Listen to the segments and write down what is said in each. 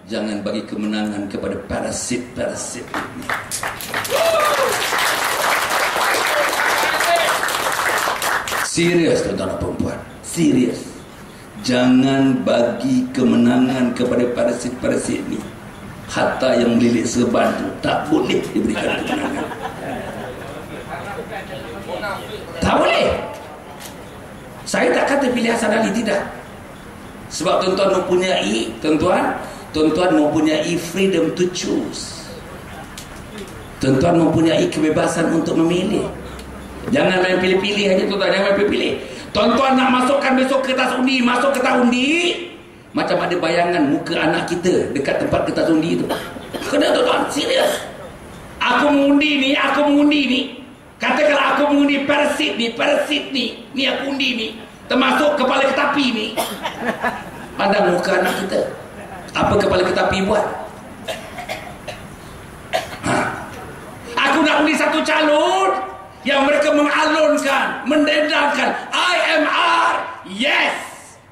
Jangan bagi kemenangan kepada parasit-parasit ini. Serius tuan-tuan dan perempuan, serius. Jangan bagi kemenangan kepada parasit-parasit ini. Hatta yang melilit serban tu tak boleh diberikan kemenangan. Tak boleh. Saya tak kata pilih Hasan Ali, tidak. Sebab tuan-tuan mempunyai freedom to choose. Tuan-tuan mempunyai kebebasan untuk memilih. Jangan main pilih-pilih aja tuan-tuan, jangan main pilih-pilih. Tuan-tuan nak masukkan besok kertas undi, masuk kertas undi, macam ada bayangan muka anak kita dekat tempat kertas undi tu. Kena tuan-tuan, serius. Aku mengundi ni. Katakanlah aku mengundi parasit ni aku undi ni, termasuk kepala ketapi ni. Pandang muka anak kita. Apa kepala ketapi buat? Aku nak undi satu calon yang mereka mengalunkan, mendendangkan IMR. Yes,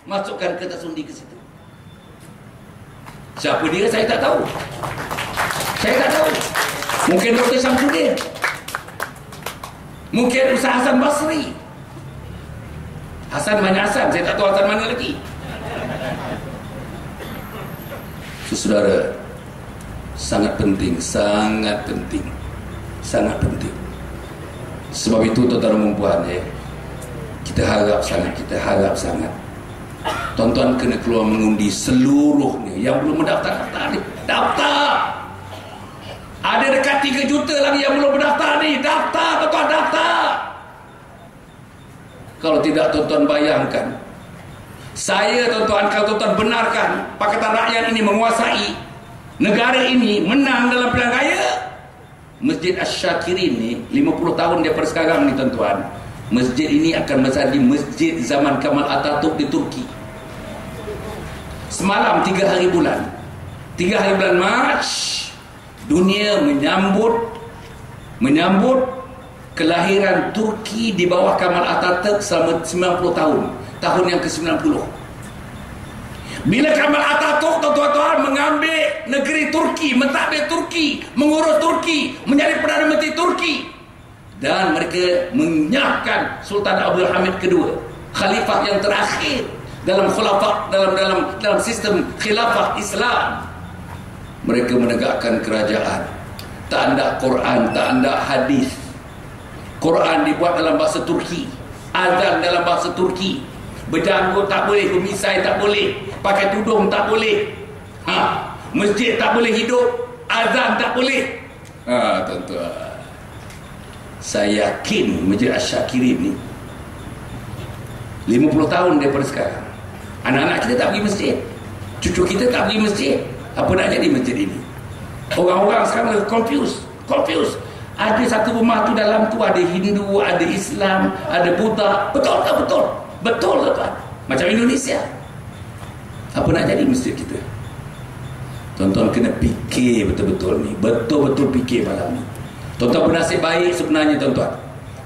masukkan kertas undi ke situ. Siapa dia saya tak tahu. Mungkin Dr. Syamsuddin, mungkin Ustaz Hasan Basri. Hasan mana Hasan? Saya tak tahu Hasan mana lagi. Saudara, sangat penting. Sebab itu tuan-tuan dan puan, kita harap sangat. Tuan-tuan kena keluar mengundi seluruhnya. Yang belum mendaftar, daftar. Ada dekat 3 juta lagi yang belum mendaftar ni. Daftar, tuan-tuan, daftar. Kalau tidak, tuan-tuan bayangkan, saya, tuan-tuan, kalau tuan-tuan benarkan Pakatan Rakyat ini menguasai negara ini, menang dalam pilihan raya, Masjid Asy-Syakirin ni 50 tahun daripada sekarang ni tuan-tuan, masjid ini akan menjadi masjid zaman Kemal Atatürk di Turki. Semalam 3 hari bulan Mac, dunia menyambut kelahiran Turki di bawah Kemal Atatürk selama 90 tahun. Tahun yang ke-90. Bila Kemal Atatürk, tuan-tuan, mengambil negeri Turki, mentadbir Turki, mengurus Turki, menjadi Perdana Menteri Turki, dan mereka menyahkan Sultan Abdul Hamid II, khalifah yang terakhir dalam sistem khilafah Islam. Mereka menegakkan kerajaan. Tak ada Quran, tak ada hadis. Quran dibuat dalam bahasa Turki, azan dalam bahasa Turki. Berjanggut tak boleh, bermisai tak boleh, pakai tudung tak boleh, masjid tak boleh hidup, azan tak boleh. Tuan-tuan, saya yakin Masjid Asy-Syakirin ni 50 tahun daripada sekarang, anak-anak kita tak pergi masjid, cucu kita tak pergi masjid. Apa nak jadi masjid ini? Orang-orang sekarang confused. Ada satu rumah tu, dalam tu ada Hindu, ada Islam, ada Buddha. Betul tak? Betul tuan. Macam Indonesia. Apa nak jadi masjid kita? Tuan-tuan kena fikir betul-betul ni. Betul-betul fikir malam ni. Tuan-tuan bernasib baik sebenarnya tuan-tuan.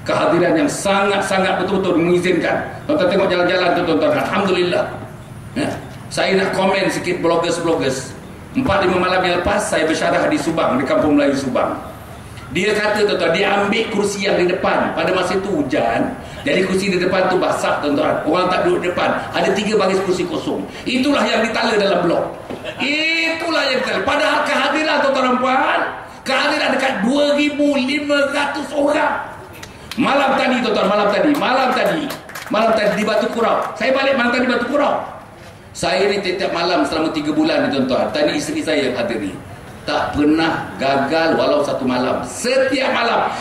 Kehadiran yang sangat-sangat betul-betul mengizinkan. Tuan-tuan tengok jalan-jalan tu tuan-tuan. Alhamdulillah. Saya nak komen sikit bloggers. 4-5 malam yang lepas saya bersyarah di Subang, di Kampung Melayu Subang. Dia kata tuan-tuan, dia ambil kursi yang di depan. Pada masa itu hujan, jadi kursi di depan tu basah tuan-tuan. Orang tak duduk depan. Ada 3 baris kursi kosong. Itulah yang ditala dalam blok. Padahal kehadiran tuan-tuan dan puan, kehadiran dekat 2,500 orang. Malam tadi tuan-tuan, malam tadi di Batu Kurau. Saya balik malam tadi Batu Kurau. Saya ni tiap malam selama 3 bulan ni tuan-tuan. Tadi isteri saya hadir ni. Tak pernah gagal walau 1 malam. Setiap malam.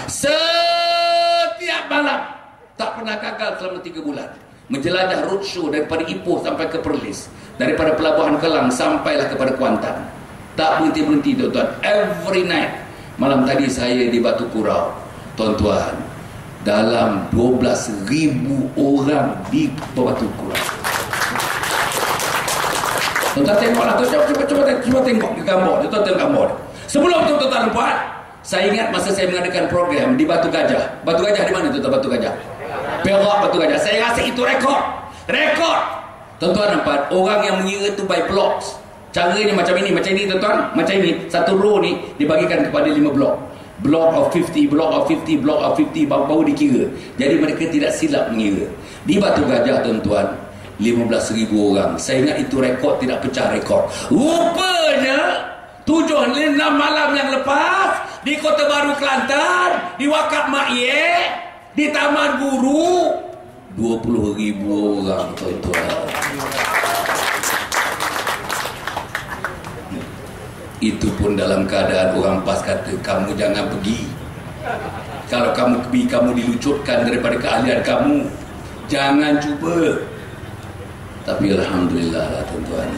Tak pernah gagal selama 3 bulan. Menjelajah roadshow daripada Ipoh sampai ke Perlis. Daripada Pelabuhan Kelang sampailah kepada Kuantan. Tak berhenti-berhenti tuan-tuan. Every night. Malam tadi saya di Batu Kurau. Tuan-tuan, dalam 12,000 orang di Batu Kurau. Tuan-tuan tengoklah, cuba tengok di gambar. Tuan-tuan tengok gambar. Sebelum tu tuan-tuan puan, saya ingat masa saya mengadakan program di Batu Gajah. Batu Gajah di mana tuan-tuan? Batu Gajah, Perak, Batu Gajah. Saya rasa itu rekod. Tuan-tuan nampak orang yang mengira itu by blocks. Caranya macam ini tuan-tuan. Macam ini, satu row ni dibagikan kepada 5 blok. Block of 50, block of 50, block of 50, baru dikira. Jadi mereka tidak silap mengira. Di Batu Gajah tuan-tuan, 15,000 orang. Saya ingat itu rekod tidak pecah rekod. Rupanya 7-6 malam yang lepas di Kota Baru Kelantan, di Wakaf Mak Ye, di Taman Guru, 20,000 orang tuan-tuan. Itu pun dalam keadaan orang PAS kata, kamu jangan pergi. Kalau kamu pergi, kamu dilucutkan daripada keahlian kamu. Jangan cuba. Tapi Alhamdulillah lah tuan-tuan,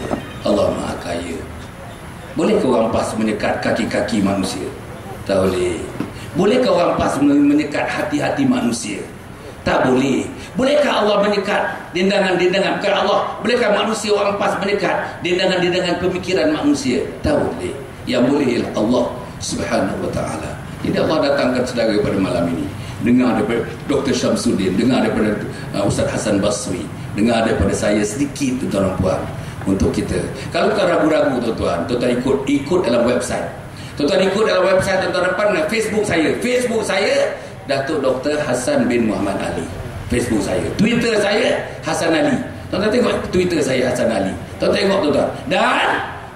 Allah Maha Kaya. Bolehkah orang PAS menyekat kaki-kaki manusia? Tak boleh. Bolehkah orang PAS menyekat hati-hati manusia? Tak boleh. Bolehkah Allah menyekat dendangan-dendangan? Bukan Allah. Bolehkah manusia orang PAS menyekat dendangan-dendangan pemikiran manusia? Tak boleh. Yang boleh ialah Allah Subhanahu Wa Taala. Jadi Allah datangkan saudara pada malam ini. Dengar daripada Dr. Syamsuddin, dengar daripada Ustaz Hasan Basri, dengar daripada saya sedikit tuan-tuan dan puan untuk kita. Kalau tak ragu-ragu tuan-tuan, tuan-tuan ikut dalam website. Tuan-tuan ikut dalam website tuan-tuan dan puan, Facebook saya Datuk Dr. Hassan bin Muhammad Ali. Facebook saya. Twitter saya Hassan Ali. Tuan-tuan tengok Twitter saya Hassan Ali. Tuan-tuan tengok tuan-tuan. Dan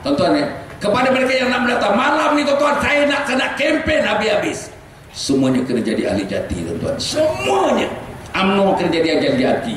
tuan-tuan kepada mereka yang nak mendatang malam ni tuan-tuan, saya nak kempen habis-habis. Semuanya kena jadi ahli jati tuan-tuan. Semuanya. UMNO kena jadi ahli jati.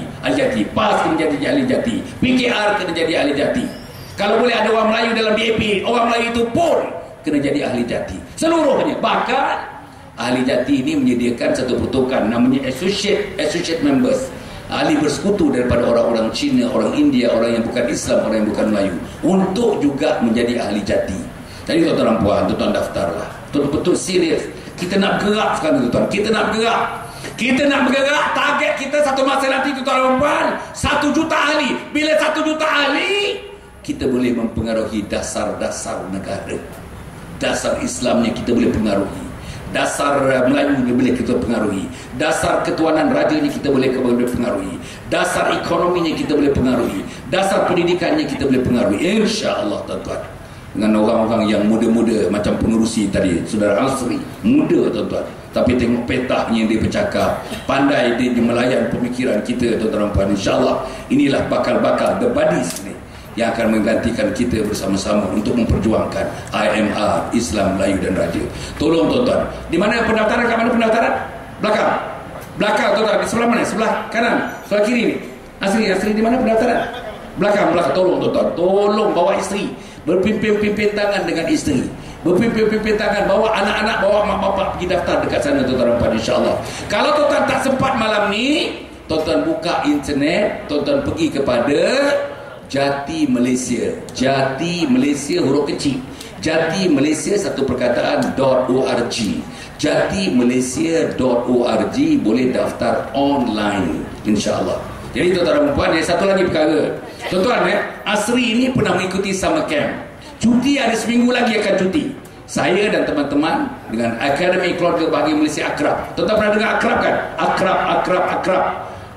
PAS kena jadi ahli jati. PKR kena jadi ahli jati. Kalau boleh ada orang Melayu dalam DAP, orang Melayu itu pun kena jadi ahli jati. Seluruhnya. Bahkan ahli jati ini menyediakan satu pertukaran namanya associate members, ahli bersekutu daripada orang-orang Cina, orang India, orang yang bukan Islam, orang yang bukan Melayu, untuk juga menjadi ahli jati. Jadi tuan-tuan dan puan, tuan-tuan daftarlah. Betul-betul serius. Kita nak bergerak sekarang tuan-tuan. Kita nak bergerak. Target kita satu masa nanti tuan-tuan dan puan, 1 juta ahli. Bila 1 juta ahli, kita boleh mempengaruhi dasar-dasar negara. Dasar Islamnya kita boleh pengaruhi. Dasar Melayu boleh kita pengaruhi. Dasar ketuanan rajanya kita boleh pengaruhi. Dasar ekonominya kita boleh pengaruhi. Dasar pendidikannya kita boleh pengaruhi. InsyaAllah tuan-tuan. Dengan orang-orang yang muda-muda macam pengerusi tadi, Saudara Asri, muda tuan-tuan. Tapi tengok petahnya dia bercakap, pandai dia melayan pemikiran kita tuan-tuan dan puan. InsyaAllah inilah bakal-bakal the buddies ni yang akan menggantikan kita bersama-sama untuk memperjuangkan IMR, Islam, Melayu dan Raja. Tolong tuan-tuan. Di mana pendaftaran? Kat mana pendaftaran? Belakang tuan-tuan. Di sebelah mana? Sebelah kanan? Sebelah kiri ni? Asri di mana pendaftaran? Belakang. Tolong tuan-tuan. Tolong bawa isteri. Berpimpin-pimpin tangan dengan isteri. Berpimpin-pimpin tangan. Bawa anak-anak, bawa mak bapak pergi daftar dekat sana tuan-tuan dan puan, insyaAllah. Kalau tuan-tuan tak sempat malam ni, tuan-tuan buka internet, tuan-tuan pergi kepada Jati Malaysia huruf kecil. Jati Malaysia satu perkataan .org. jatimalaysia.org, boleh daftar online insya-Allah. Jadi tuan-tuan dan puan, ada satu lagi perkara. Tuan-tuan Asri ini pernah mengikuti summer camp. Cuti ada seminggu lagi akan cuti. Saya dan teman-teman dengan Akademi Keluarga Bahagia Malaysia Akrab. Tuan-tuan pernah dengar Akrab kan? Akrab.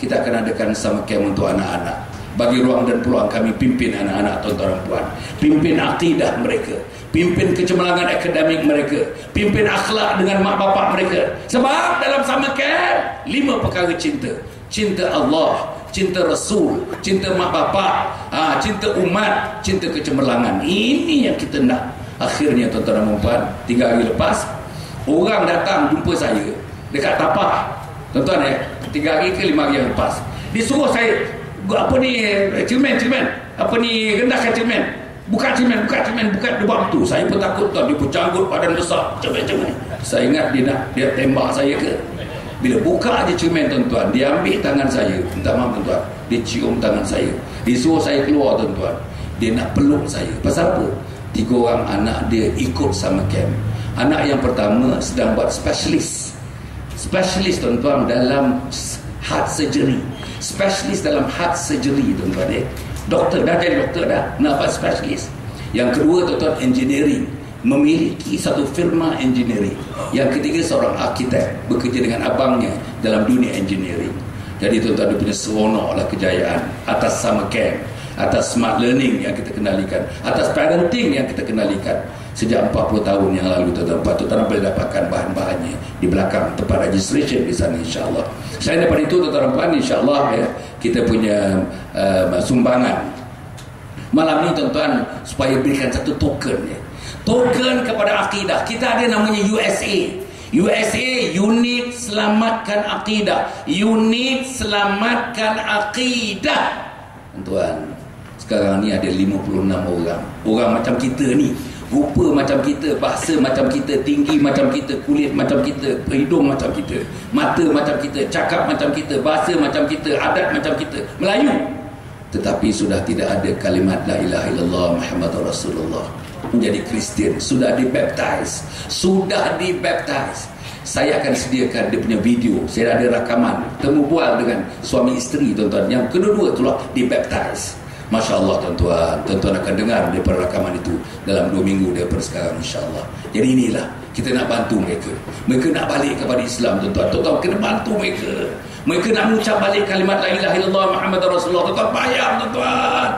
Kita akan adakan summer camp untuk anak-anak. Bagi ruang dan peluang kami pimpin anak-anak tuan-tuan dan puan, pimpin akidah mereka, pimpin kecemerlangan akademik mereka, pimpin akhlak dengan mak bapak mereka. Sebab dalam summer camp 5 perkara cinta. Cinta Allah, cinta Rasul, cinta mak bapak, cinta umat, cinta kecemerlangan. Ini yang kita nak. Akhirnya tuan-tuan dan puan, 3 hari lepas orang datang jumpa saya dekat Tapah. Tuan-tuan 3 hari ke 5 hari yang lepas, disuruh saya cilmen, rendahkan cilmen, buka cilmen, dia buat tu. Saya pun takut tuan, dia pun canggut badan besar, cilmen. Saya ingat dia tembak saya ke. Bila buka je cilmen tuan-tuan, dia ambil tangan saya, minta maaf tuan-tuan, dia cium tangan saya, dia suruh saya keluar tuan-tuan, dia nak peluk saya. Pasal apa? 3 orang anak dia ikut summer camp. Anak yang pertama sedang buat spesialis tuan-tuan dalam heart surgery. Spesialis dalam heart surgery tuan-tuan. Doktor dah, jadi doktor dah, nak buat spesialis. Yang kedua tuan-tuan engineering, memiliki satu firma engineering. Yang ketiga seorang arkitek, bekerja dengan abangnya dalam dunia engineering. Jadi tuan-tuan, dia punya seronok lah kejayaan atas summer camp. atas smart learning yang kita kendalikan, atas parenting yang kita kendalikan sejak 40 tahun yang lalu. Tuan-tuan boleh dapatkan bahan-bahannya di belakang tempat registration di sana, insyaAllah. Selain daripada itu, tuan-tuan, insyaAllah ya, kita punya sumbangan malam ni, tuan-tuan, supaya berikan satu token ya. Token kepada akidah. Kita ada namanya USA, Unit Selamatkan Akidah. Unit Selamatkan Akidah. Tuan, sekarang ni ada 56 orang. Orang macam kita ni, rupa macam kita, bahasa macam kita, tinggi macam kita, kulit macam kita, hidung macam kita, mata macam kita, cakap macam kita, bahasa macam kita, adat macam kita, Melayu. Tetapi sudah tidak ada kalimat la ilaha illallah Muhammadur Rasulullah. Menjadi Kristian, sudah dibaptize. Saya akan sediakan dia punya video. Saya ada rakaman temu bual dengan suami isteri, tuan-tuan, yang kedua-dua itulah dibaptize. Masya Allah, tuan-tuan akan dengar daripada rakaman itu dalam 2 minggu daripada sekarang, insya-Allah. Jadi inilah kita nak bantu mereka. Mereka nak balik kepada Islam, tuan-tuan kena bantu mereka. Mereka nak mengucap balik kalimat la ilaha illallah Muhammadur Rasulullah, tuan-tuan, payah, tuan-tuan.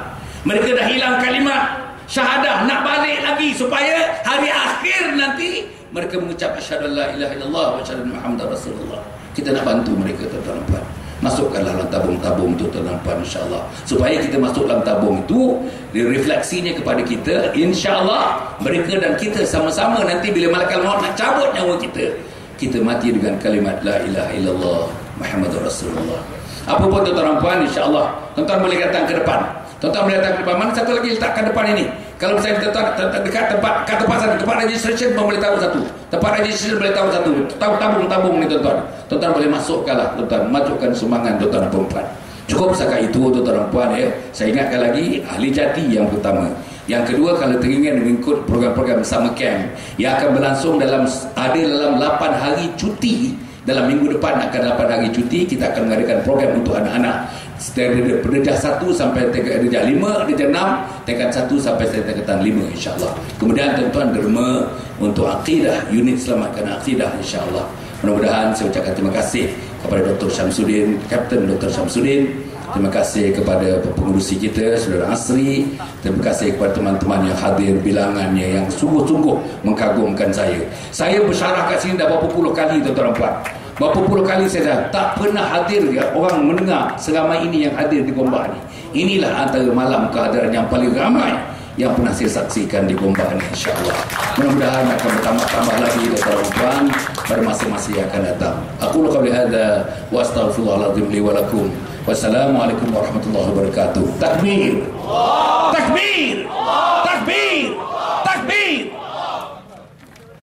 Mereka dah hilang kalimat syahadah, nak balik lagi supaya hari akhir nanti mereka mengucap asyhadu la ilaha illallah wa asyhadu Muhammadar Rasulullah. Kita nak bantu mereka, tuan-tuan. Masukkanlah dalam tabung-tabung itu, tuan-tuan, insya-Allah. Supaya kita masuk dalam tabung itu, refleksinya kepada kita, insya-Allah mereka dan kita sama-sama nanti bila malaikat maut nak cabut nyawa kita, kita mati dengan kalimat la ilaha illallah Muhammadur Rasulullah. Apa pun, tuan-tuan, insya-Allah. Tuan-tuan boleh datang ke depan. Tuan-tuan boleh datang ke depan. Mana satu lagi letakkan depan ini? Kalau misalnya tuan-tuan dekat tempat satu, tempat registration pun boleh tahu satu. Tempat registration boleh tahu satu. Tahu tabung ni, tuan-tuan. Tuan-tuan boleh masukkanlah, tuan-tuan, masukkan sumbangan, tuan-tuan perempuan. Cukup setakat itu, tuan-tuan perempuan ya. Saya ingatkan lagi, ahli jati yang pertama. Yang kedua, kalau teringin mengikut program-program summer camp yang akan berlangsung dalam 8 hari cuti. Dalam minggu depan akan 8 hari cuti, kita akan mengadakan program untuk anak-anak dari darjah 1 sampai darjah 5, darjah 6, tingkat 1 sampai tingkatan 5, insya-Allah. Kemudian, tuan-tuan, derma untuk akidah, unit selamatkan akidah, insya-Allah. Mudah-mudahan saya ucapkan terima kasih kepada Dr. Syamsuddin, Kapten Dr. Syamsuddin. Terima kasih kepada pengurusi kita, Saudara Asri. Terima kasih kepada teman-teman yang hadir, bilangannya yang sungguh-sungguh mengagumkan saya. Saya bersyarah kat sini dah berapa puluh kali, tuan-tuan puan. Berapa puluh kali saya dah tak pernah hadir ya, orang mendengar seramai ini yang hadir di Gombak ni. Inilah antara malam kehadiran yang paling ramai yang pernah saya saksikan di Gombak ni, insya-Allah. Mudah-mudahan akan bertambah-tambah lagi, tuan-tuan puan, pada masa-masa yang akan datang. Aku qawli hadza wa astaghfirullahaladzim li wa lakum. Wassalamualaikum warahmatullahi wabarakatuh. Takbir. Takbir.